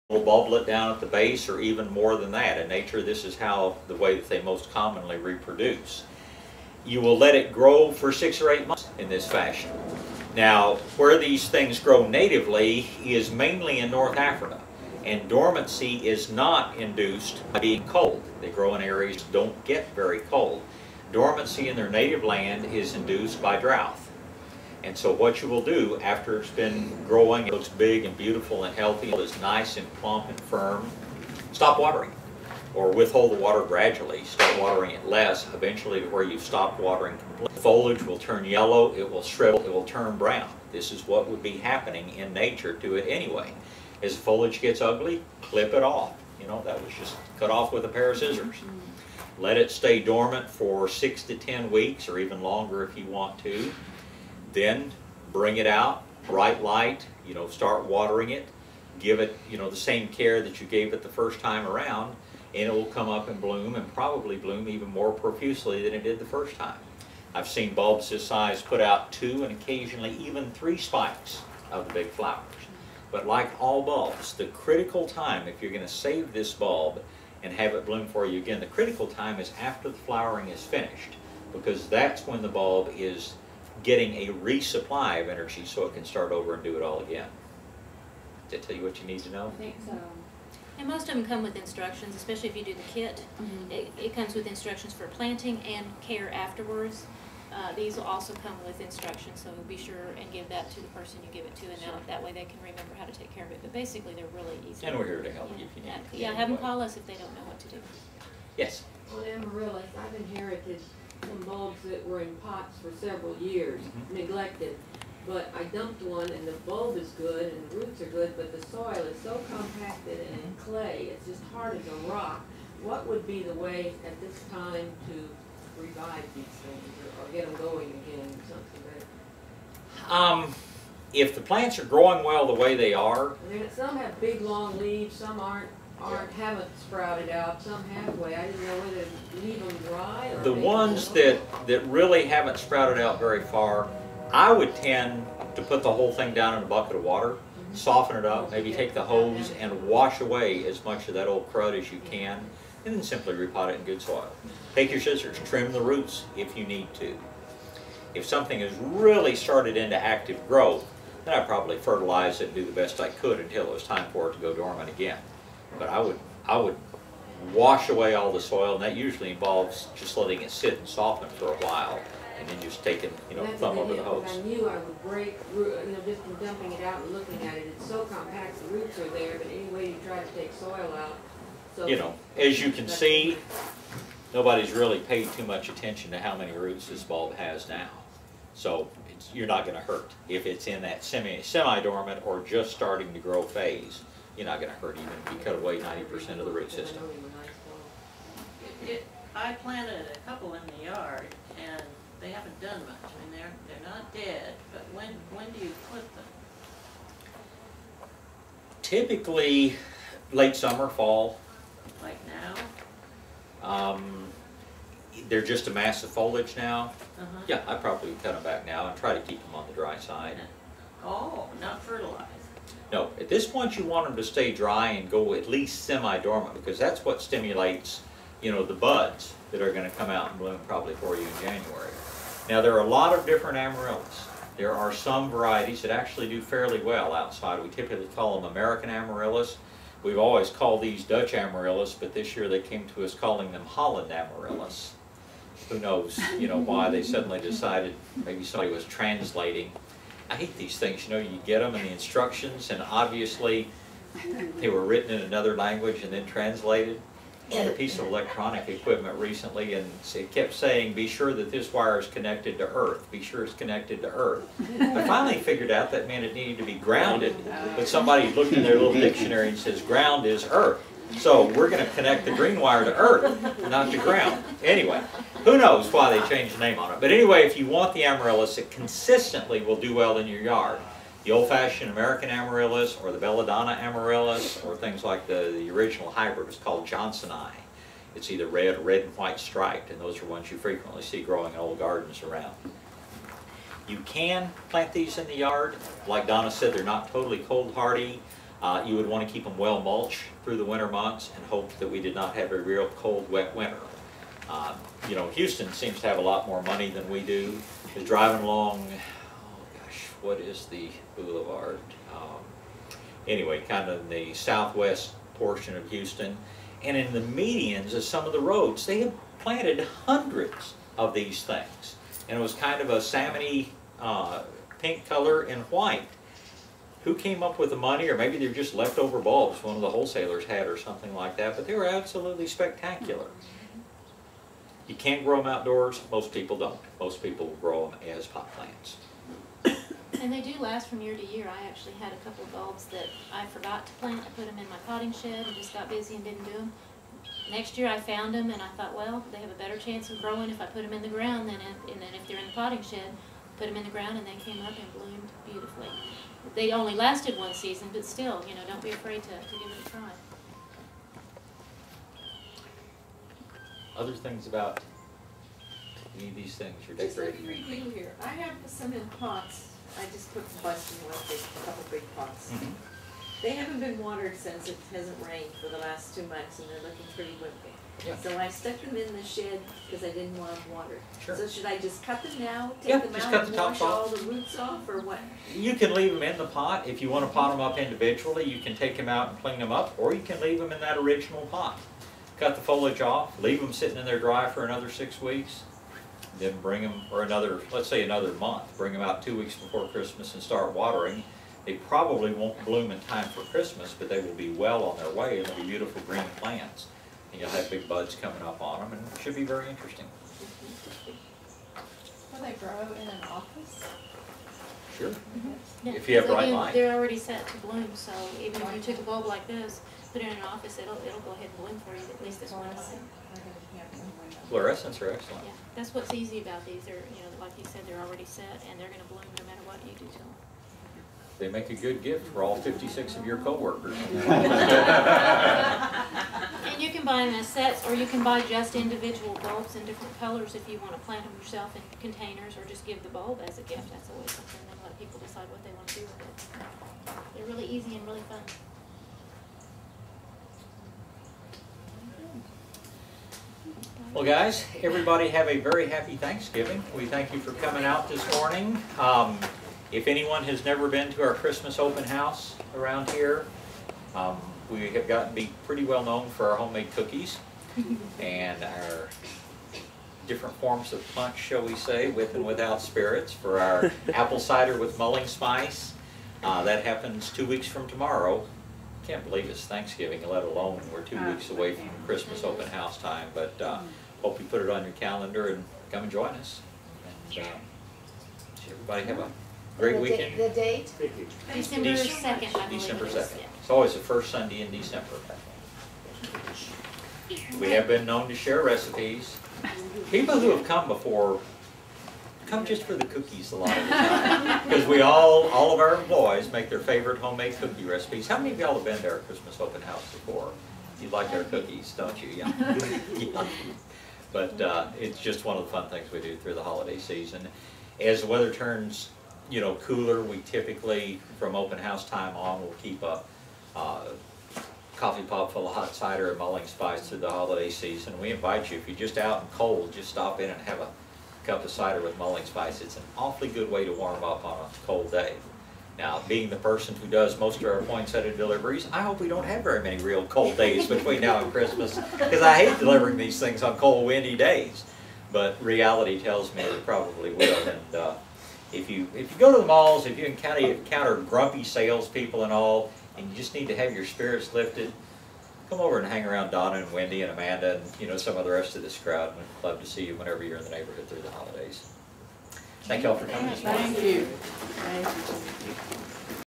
little bulblet down at the base or even more than that. In nature, this is the way that they most commonly reproduce. You will let it grow for 6 or 8 months in this fashion. Now, where these things grow natively is mainly in North Africa, and dormancy is not induced by being cold. They grow in areas that don't get very cold. Dormancy in their native land is induced by drought. And so what you will do after it's been growing, it looks big and beautiful and healthy, it is nice and plump and firm, stop watering. Or withhold the water gradually. Start watering it less, eventually to where you've stopped watering completely. The foliage will turn yellow, it will shrivel, it will turn brown. This is what would be happening in nature to it anyway. As the foliage gets ugly, clip it off. You know, that was just cut off with a pair of scissors. Let it stay dormant for 6 to 10 weeks or even longer if you want to. Then bring it out, bright light, start watering it. Give it, the same care that you gave it the first time around, and it will come up and bloom, and probably bloom even more profusely than it did the first time. I've seen bulbs this size put out 2 and occasionally even 3 spikes of the big flowers. But like all bulbs, the critical time, if you're going to save this bulb and have it bloom for you again, the critical time is after the flowering is finished, because that's when the bulb is getting a resupply of energy so it can start over and do it all again. Did that tell you what you need to know? I think so. And most of them come with instructions, especially if you do the kit. It comes with instructions for planting and care afterwards. These will also come with instructions, so be sure and give that to the person you give it to, and that way they can remember how to take care of it. But basically, they're really easy. And we're here to help you if you need. Yeah, have them call us if they don't know what to do. Yes? Well, Amaryllis, I've inherited some bulbs that were in pots for several years, neglected. But I dumped one, and the bulb is good, and the roots are good, but the soil is so compacted and clay, it's just hard as a rock. What would be the way at this time to revive these things or get them going again, something better? If the plants are growing well the way they are, Some have big long leaves, some haven't sprouted out, some halfway. I didn't know whether to leave them dry or the ones that really haven't sprouted out very far, I would tend to put the whole thing down in a bucket of water, soften it up, maybe take the hose and wash away as much of that old crud as you can, and then simply repot it in good soil. Take your scissors, trim the roots if you need to. If something has really started into active growth, then I'd probably fertilize it and do the best I could until it was time for it to go dormant again. But I would wash away all the soil, and that usually involves just letting it sit and soften for a while, and then just taking, thumb over the hose. I knew I would break, just from dumping it out and looking at it. It's so compact, the roots are there, but any way you try to take soil out. So as you can see, nobody's really paid too much attention to how many roots this bulb has now. So you're not going to hurt. If it's in that semi-dormant or just starting to grow phase, you're not going to hurt even if you cut away 90% of the root system. I planted a couple in the yard, and they haven't done much. I mean, they're not dead, but when do you put them? Typically, late summer, fall. Like now? They're just a mass of foliage now. Yeah, I probably would cut them back now and try to keep them on the dry side. Oh, not fertilized. No, at this point you want them to stay dry and go at least semi-dormant, because that's what stimulates, the buds that are going to come out and bloom probably for you in January. Now, there are a lot of different amaryllis. There are some varieties that actually do fairly well outside. We typically call them American amaryllis. We've always called these Dutch amaryllis, but this year they came to us calling them Holland amaryllis. Who knows, why they suddenly decided maybe somebody was translating. I hate these things, you get them in the instructions, and obviously they were written in another language and then translated. I had a piece of electronic equipment recently, and it kept saying, be sure that this wire is connected to earth, be sure it's connected to earth. I finally figured out that meant it needed to be grounded, but somebody looked in their little dictionary and says ground is earth. So we're going to connect the green wire to earth, not to ground. Anyway, who knows why they changed the name on it. But anyway, if you want the amaryllis, it consistently will do well in your yard. The old-fashioned American amaryllis or the belladonna amaryllis or things like the original hybrid is called Johnsoni. It's either red or red and white striped, and those are ones you frequently see growing in old gardens around. You can plant these in the yard. Like Donna said, they're not totally cold hardy. You would want to keep them well mulched through the winter months and hope that we did not have a real cold, wet winter. You know, Houston seems to have a lot more money than we do. Is driving along, oh gosh, what is the boulevard? Anyway, kind of in the southwest portion of Houston. And in the medians of some of the roads, they have planted hundreds of these things. And it was kind of a salmony pink color and white. Who came up with the money, or maybe they're just leftover bulbs one of the wholesalers had or something like that, but they were absolutely spectacular. You can't grow them outdoors. Most people don't. Most people grow them as pot plants. And they do last from year to year. I actually had a couple of bulbs that I forgot to plant. I put them in my potting shed and just got busy and didn't do them. Next year I found them and I thought, well, they have a better chance of growing if I put them in the ground than if they're in the potting shed. Put them in the ground and they came up and bloomed beautifully. They only lasted one season, but still, you know, don't be afraid to give it a try. Other things about any of these things you're Just let decorating? me review here. I have some in pots. I just put a bunch in one big, a couple big pots. Mhm. They haven't been watered since it hasn't rained for the last 2 months, and they're looking pretty wimpy. Yeah. So I stuck them in the shed because I didn't want them watered. Sure. So should I just cut them now, Yeah, take them just out, cut and the tops wash off. all the roots off, or what? You can leave them in the pot. If you want to pot them up individually, you can take them out and clean them up, or you can leave them in that original pot. Cut the foliage off, leave them sitting in there dry for another 6 weeks, then bring them, or another, let's say another month, bring them out 2 weeks before Christmas and start watering. They probably won't bloom in time for Christmas, but they will be well on their way, and they'll be beautiful green plants. And you'll have big buds coming up on them, and it should be very interesting. Will they grow in an office? Sure. Yeah, If you have because bright again, light. they're already set to bloom, so even if you took a bulb like this, put it in an office, it'll go ahead and bloom for you at least this one time. Fluorescents are excellent. Yeah, that's what's easy about these. They're, you know, like you said, they're already set and they're gonna bloom no matter what you do to them. They make a good gift for all 56 of your coworkers. And you can buy them as sets, or you can buy just individual bulbs in different colors if you want to plant them yourself in containers, or just give the bulb as a gift. That's always something, then let people decide what they want to do with it. They're really easy and really fun. Well, guys, everybody have a very happy Thanksgiving. We thank you for coming out this morning. If anyone has never been to our Christmas open house around here, we have gotten to be pretty well known for our homemade cookies and our different forms of punch, shall we say, with and without spirits, for our apple cider with mulling spice. That happens 2 weeks from tomorrow. Can't believe it's Thanksgiving, let alone we're 2 weeks away from Christmas open house time, but hope you put it on your calendar and come and join us. And everybody have a great weekend. The date? December 2nd, I believe December it is. 2nd. It's always the first Sunday in December. We have been known to share recipes. People who have come before come just for the cookies a lot of the time. Because all of our employees make their favorite homemade cookie recipes. How many of y'all have been to our Christmas open house before? You like our cookies, don't you? Yeah. Yeah. But it's just one of the fun things we do through the holiday season. As the weather turns, you know, cooler, we typically, from open house time on, will keep a coffee pot full of hot cider and mulling spice through the holiday season. We invite you, if you're just out and cold, just stop in and have a cup of cider with mulling spice. It's an awfully good way to warm up on a cold day. Now, being the person who does most of our poinsettia deliveries, I hope we don't have very many real cold days between now and Christmas, because I hate delivering these things on cold, windy days. But reality tells me we probably will. And if you go to the malls, if you encounter grumpy salespeople and all, and you just need to have your spirits lifted, come over and hang around Donna and Wendy and Amanda and some of the rest of this crowd. We'd love to see you whenever you're in the neighborhood through the holidays. Thank y'all for coming this morning. Thank you. Thank you.